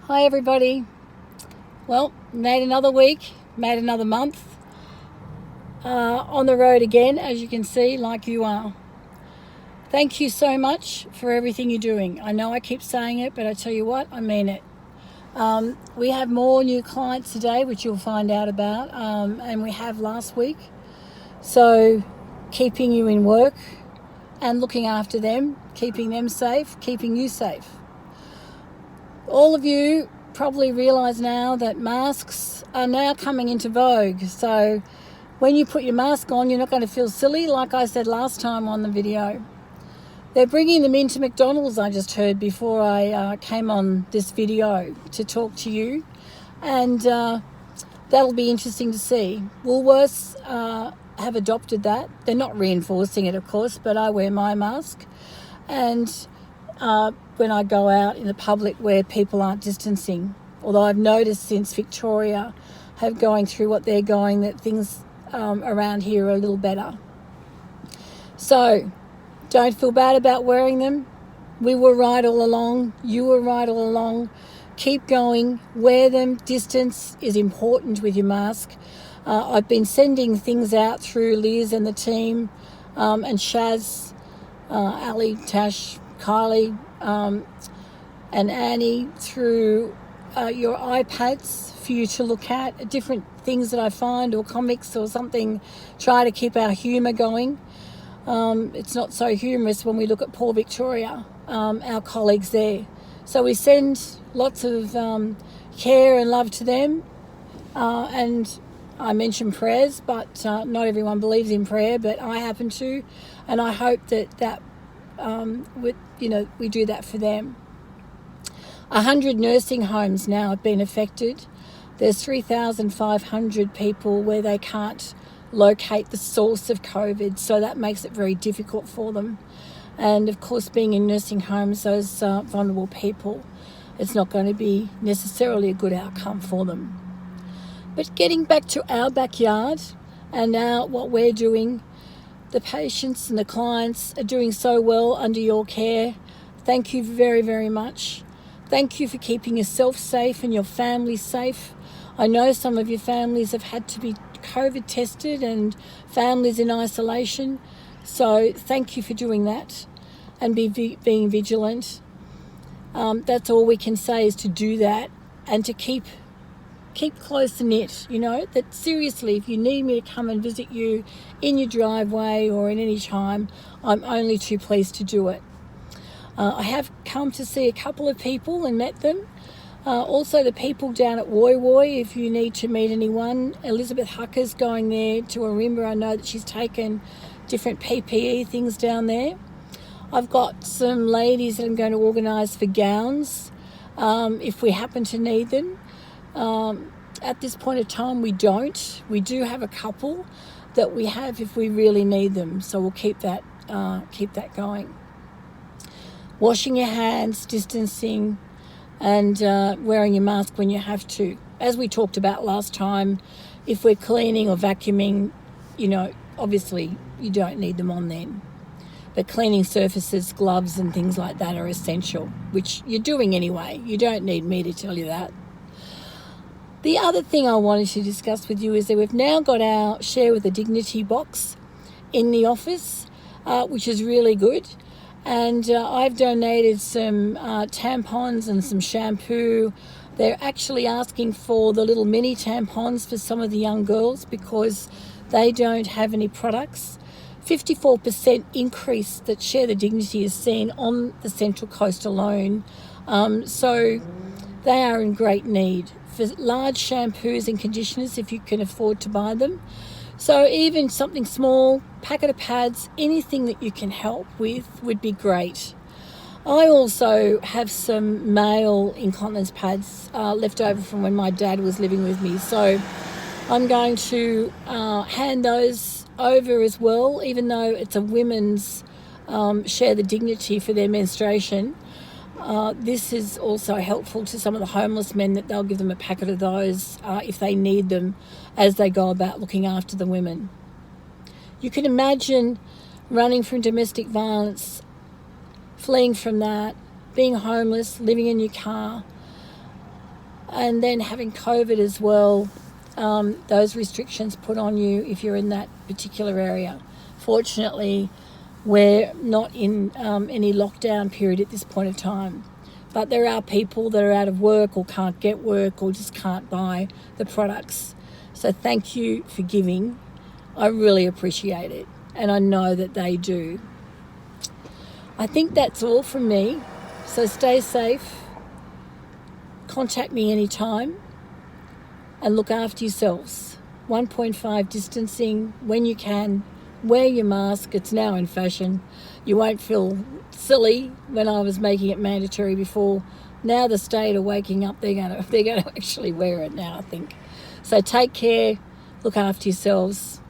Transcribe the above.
Hi everybody. Well, made another week, made another month. On the road again, as you can see, like you are. Thank you so much for everything you're doing. I know I keep saying it, but I tell you what, I mean it. We have more new clients today, which you'll find out about, and we have last week. So keeping you in work and looking after them, keeping them safe, keeping you safe. All of you probably realise now that masks are now coming into vogue. So when you put your mask on, you're not going to feel silly, like I said last time on the video. They're bringing them into McDonald's, I just heard before I came on this video to talk to you. And that'll be interesting to see. Woolworths have adopted that. They're not reinforcing it, of course, but I wear my mask. And when I go out in the public where people aren't distancing. Although I've noticed since Victoria have going through what they're going that things around here are a little better. So don't feel bad about wearing them. We were right all along. You were right all along. Keep going. Wear them. Distance is important with your mask. I've been sending things out through Liz and the team and Shaz, Ali, Tash, Kylie, and Annie through your iPads for you to look at different things that I find, or comics or something. Try to keep our humour going. It's not so humorous when we look at poor Victoria, our colleagues there. So we send lots of care and love to them. And I mention prayers, but not everyone believes in prayer, but I happen to. And I hope that we do that for them. 100 nursing homes now have been affected. There's 3,500 people where they can't locate the source of COVID, so that makes it very difficult for them. And of course, being in nursing homes, those vulnerable people, it's not going to be necessarily a good outcome for them. But getting back to our backyard and now what we're doing, the patients and the clients are doing so well under your care. Thank you very, very much. Thank you for keeping yourself safe and your family safe. I know some of your families have had to be COVID tested and families in isolation. So thank you for doing that and being vigilant. That's all we can say, is to do that and to keep close knit, that seriously, if you need me to come and visit you in your driveway or in any time, I'm only too pleased to do it. I have come to see a couple of people and met them. Also the people down at Woy Woy, if you need to meet anyone. Elizabeth Hucker's going there to Arimba. I know that she's taken different PPE things down there. I've got some ladies that I'm going to organise for gowns if we happen to need them. At this point of time, we don't. We do have a couple that we have if we really need them, so we'll keep that going. Washing your hands, distancing, and wearing your mask when you have to. As we talked about last time, if we're cleaning or vacuuming, obviously you don't need them on then. But cleaning surfaces, gloves and things like that are essential, which you're doing anyway. You don't need me to tell you that. The other thing I wanted to discuss with you is that we've now got our Share with the Dignity box in the office, which is really good. And I've donated some tampons and some shampoo. They're actually asking for the little mini tampons for some of the young girls because they don't have any products. 54% increase that Share the Dignity is seen on the Central Coast alone. So they are in great need for large shampoos and conditioners if you can afford to buy them. So even something small, packet of pads, anything that you can help with would be great. I also have some male incontinence pads left over from when my dad was living with me. So I'm going to hand those over as well, even though it's a women's Share the Dignity for their menstruation. This is also helpful to some of the homeless men, that they'll give them a packet of those if they need them as they go about looking after the women. You can imagine running from domestic violence, fleeing from that, being homeless, living in your car. And then having COVID as well, those restrictions put on you if you're in that particular area. Fortunately, we're not in any lockdown period at this point of time. But there are people that are out of work or can't get work or just can't buy the products. So thank you for giving. I really appreciate it. And I know that they do. I think that's all from me. So stay safe. Contact me anytime. And look after yourselves. 1.5 distancing when you can. Wear your mask. It's now in fashion. You won't feel silly when I was making it mandatory before. Now the state are waking up. They're going to actually wear it now, I think. So take care. Look after yourselves.